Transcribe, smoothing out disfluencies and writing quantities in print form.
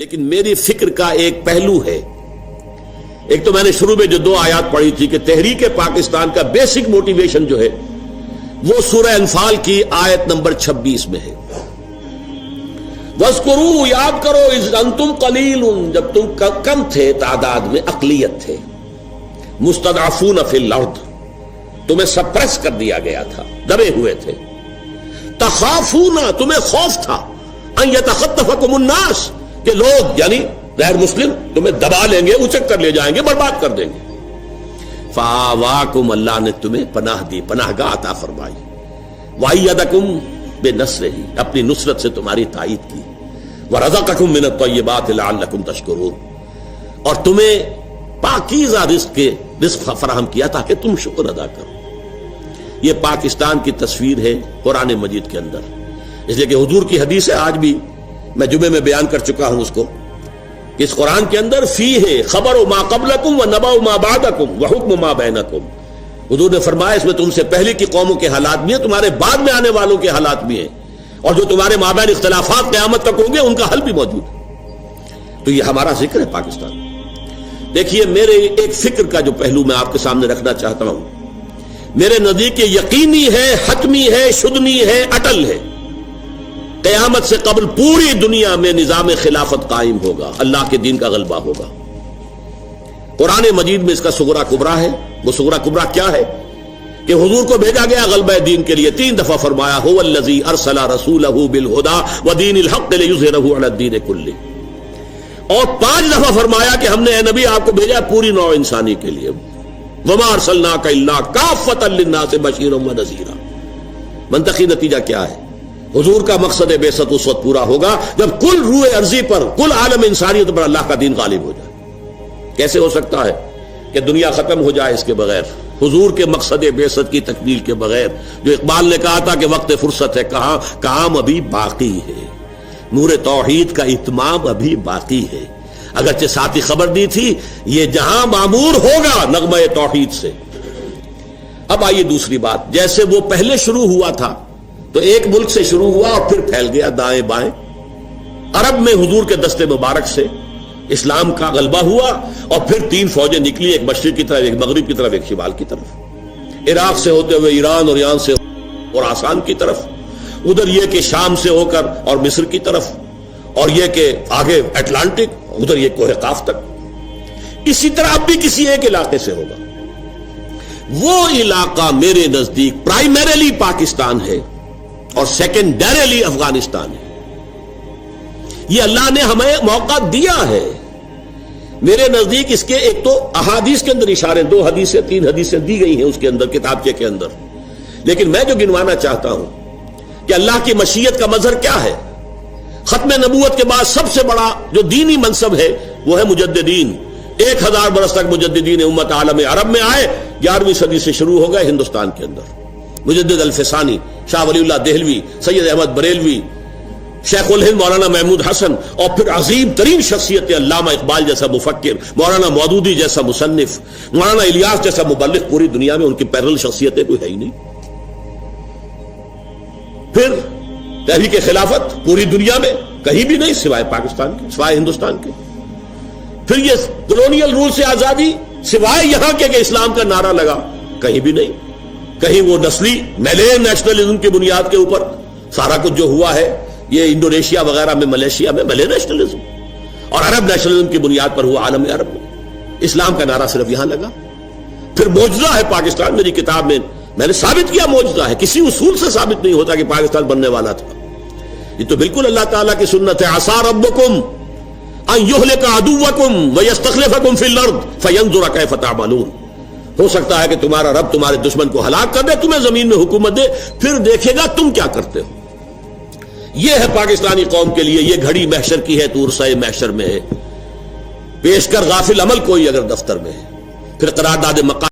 لیکن میری فکر کا ایک پہلو ہے. ایک تو میں نے شروع میں جو 2 آیات پڑھی تھی کہ تحریک پاکستان کا بیسک موٹیویشن جو ہے وہ سورہ انفال کی آیت نمبر 26 میں ہے. وَاذْكُرُوا، یاد کرو، اذ انتم قلیل، جب تم کم تھے تعداد میں، اقلیت تھے، مستضعفون فی الارض، تمہیں سپریس کر دیا گیا تھا، دبے ہوئے تھے. تخافون، تمہیں خوف تھا، ان یتخطفکم الناس، کہ لوگ یعنی غیر مسلم تمہیں دبا لیں گے، اچک کر لے جائیں گے، برباد کر دیں گے. فآواکم، اللہ نے تمہیں پناہ دی، پناہ گاہ عطا فرمائی. وأیدکم بنصرہ، اپنی نصرت سے تمہاری تائید کی. ورزقکم من الطیبات لعلکم تشکرون، اور تمہیں پاکیزہ رزق فراہم کیا تاکہ تم شکر ادا کرو. یہ پاکستان کی تصویر ہے قرآن مجید کے اندر، اس لیے کہ حضور کی حدیث ہے، آج بھی میں جمعے میں بیان کر چکا ہوں اس کو، کہ اس قرآن کے اندر فی ہے خبر ما قبلکم و نبأ ما بعدکم و حکم ما بینکم. حضور نے فرمایا اس میں تم سے پہلے کی قوموں کے حالات بھی ہیں، تمہارے بعد میں آنے والوں کے حالات بھی ہیں، اور جو تمہارے مابین اختلافات قیامت تک ہوں گے ان کا حل بھی موجود ہے. تو یہ ہمارا ذکر ہے پاکستان. دیکھیے، میرے ایک فکر کا جو پہلو میں آپ کے سامنے رکھنا چاہتا ہوں، میرے نزدیک یہ یقینی ہے، حتمی ہے، شدنی ہے، اٹل ہے، قیامت سے قبل پوری دنیا میں نظام خلافت قائم ہوگا، اللہ کے دین کا غلبہ ہوگا. قرآن مجید میں اس کا صغرا کبرا ہے. وہ صغرا کبرا کیا ہے؟ کہ حضور کو بھیجا گیا غلبہ دین کے لیے. 3 دفعہ فرمایا هو الذی ارسل رسولہ بالہدی ودین الحق لیظہرہ علی الدین کلہ، اور 5 دفعہ فرمایا کہ ہم نے اے نبی آپ کو بھیجا پوری نوع انسانی کے لیے. وما ارسلناک الا کافۃ للناس بشیرا ونذیرا. منطقی نتیجہ کیا ہے؟ حضور کا مقصد بعثت اس وقت پورا ہوگا جب کل روح ارضی پر، کل عالم انسانیت پر اللہ کا دین غالب ہو جائے. کیسے ہو سکتا ہے کہ دنیا ختم ہو جائے اس کے بغیر، حضور کے مقصد بعثت کی تکمیل کے بغیر؟ جو اقبال نے کہا تھا کہ وقت فرصت ہے، کہاں کام ابھی باقی ہے، نور توحید کا اتمام ابھی باقی ہے. اگرچہ ساتھی خبر دی تھی یہ جہاں معمور ہوگا نغمہ توحید سے. اب آئیے دوسری بات، جیسے وہ پہلے شروع ہوا تھا تو ایک ملک سے شروع ہوا اور پھر پھیل گیا دائیں بائیں. عرب میں حضور کے دستے مبارک سے اسلام کا غلبہ ہوا، اور پھر 3 فوجیں نکلی، ایک مشرق کی طرف، ایک مغرب کی طرف، ایک شمال کی طرف. عراق سے ہوتے ہوئے ایران، اور ایران سے خراسان کی طرف، ادھر یہ کہ شام سے ہو کر اور مصر کی طرف، اور یہ کہ آگے اٹلانٹک، ادھر یہ کوہ قاف تک. اسی طرح اب بھی کسی ایک علاقے سے ہوگا. وہ علاقہ میرے نزدیک پرائمریلی پاکستان ہے اور سیکنڈریلی افغانستان ہے. یہ اللہ نے ہمیں موقع دیا ہے. میرے نزدیک اس کے ایک تو احادیث کے اندر اشارے، 2 حدیثیں 3 حدیثیں دی گئی ہیں اس کے اندر، کتابچے کے اندر. لیکن میں جو گنوانا چاہتا ہوں کہ اللہ کی مشیت کا مظہر کیا ہے. ختم نبوت کے بعد سب سے بڑا جو دینی منصب ہے وہ ہے مجددین. 1000 برس تک مجددین امت عالم عرب میں آئے، 11ویں صدی سے شروع ہو گئے ہندوستان کے اندر. مجدد الفسانی، شاہ ولی اللہ دہلوی، سید احمد بریلوی، شیخ الہند مولانا محمود حسن، اور پھر عظیم ترین شخصیت علامہ اقبال جیسا مفکر، مولانا مودودی جیسا مصنف، مولانا الیاس جیسا مبلغ. پوری دنیا میں ان کی پیرل شخصیتیں کوئی ہے ہی نہیں. پھر تحریک خلافت پوری دنیا میں کہیں بھی نہیں سوائے پاکستان کے، سوائے ہندوستان کے. پھر یہ کلونیل رول سے آزادی سوائے یہاں کے کہ اسلام کا نعرہ لگا، کہیں بھی نہیں. کہیں وہ نسلی میلین نیشنلزم کی بنیاد کے اوپر سارا کچھ جو ہوا ہے، یہ انڈونیشیا وغیرہ میں، ملیشیا میں ملے نیشنلزم، اور عرب نیشنلزم کی بنیاد پر ہوا عالم عرب میں. اسلام کا نعرہ صرف یہاں لگا. پھر معجزہ ہے پاکستان. میری کتاب میں نے ثابت کیا معجزہ ہے، کسی اصول سے ثابت نہیں ہوتا کہ پاکستان بننے والا تھا. یہ تو بالکل اللہ تعالیٰ کی سنت ہے. عسى ربكم ان يهلك عدوكم ويستخلفكم في الارض فينظر كيف تعملون. ہو سکتا ہے کہ تمہارا رب تمہارے دشمن کو ہلاک کر دے، تمہیں زمین میں حکومت دے، پھر دیکھے گا تم کیا کرتے ہو. یہ ہے پاکستانی قوم کے لیے. یہ گھڑی محشر کی ہے، تورسۂ محشر میں ہے. پیش کر غافل عمل کوئی اگر دفتر میں ہے، پھر قرارداد مقام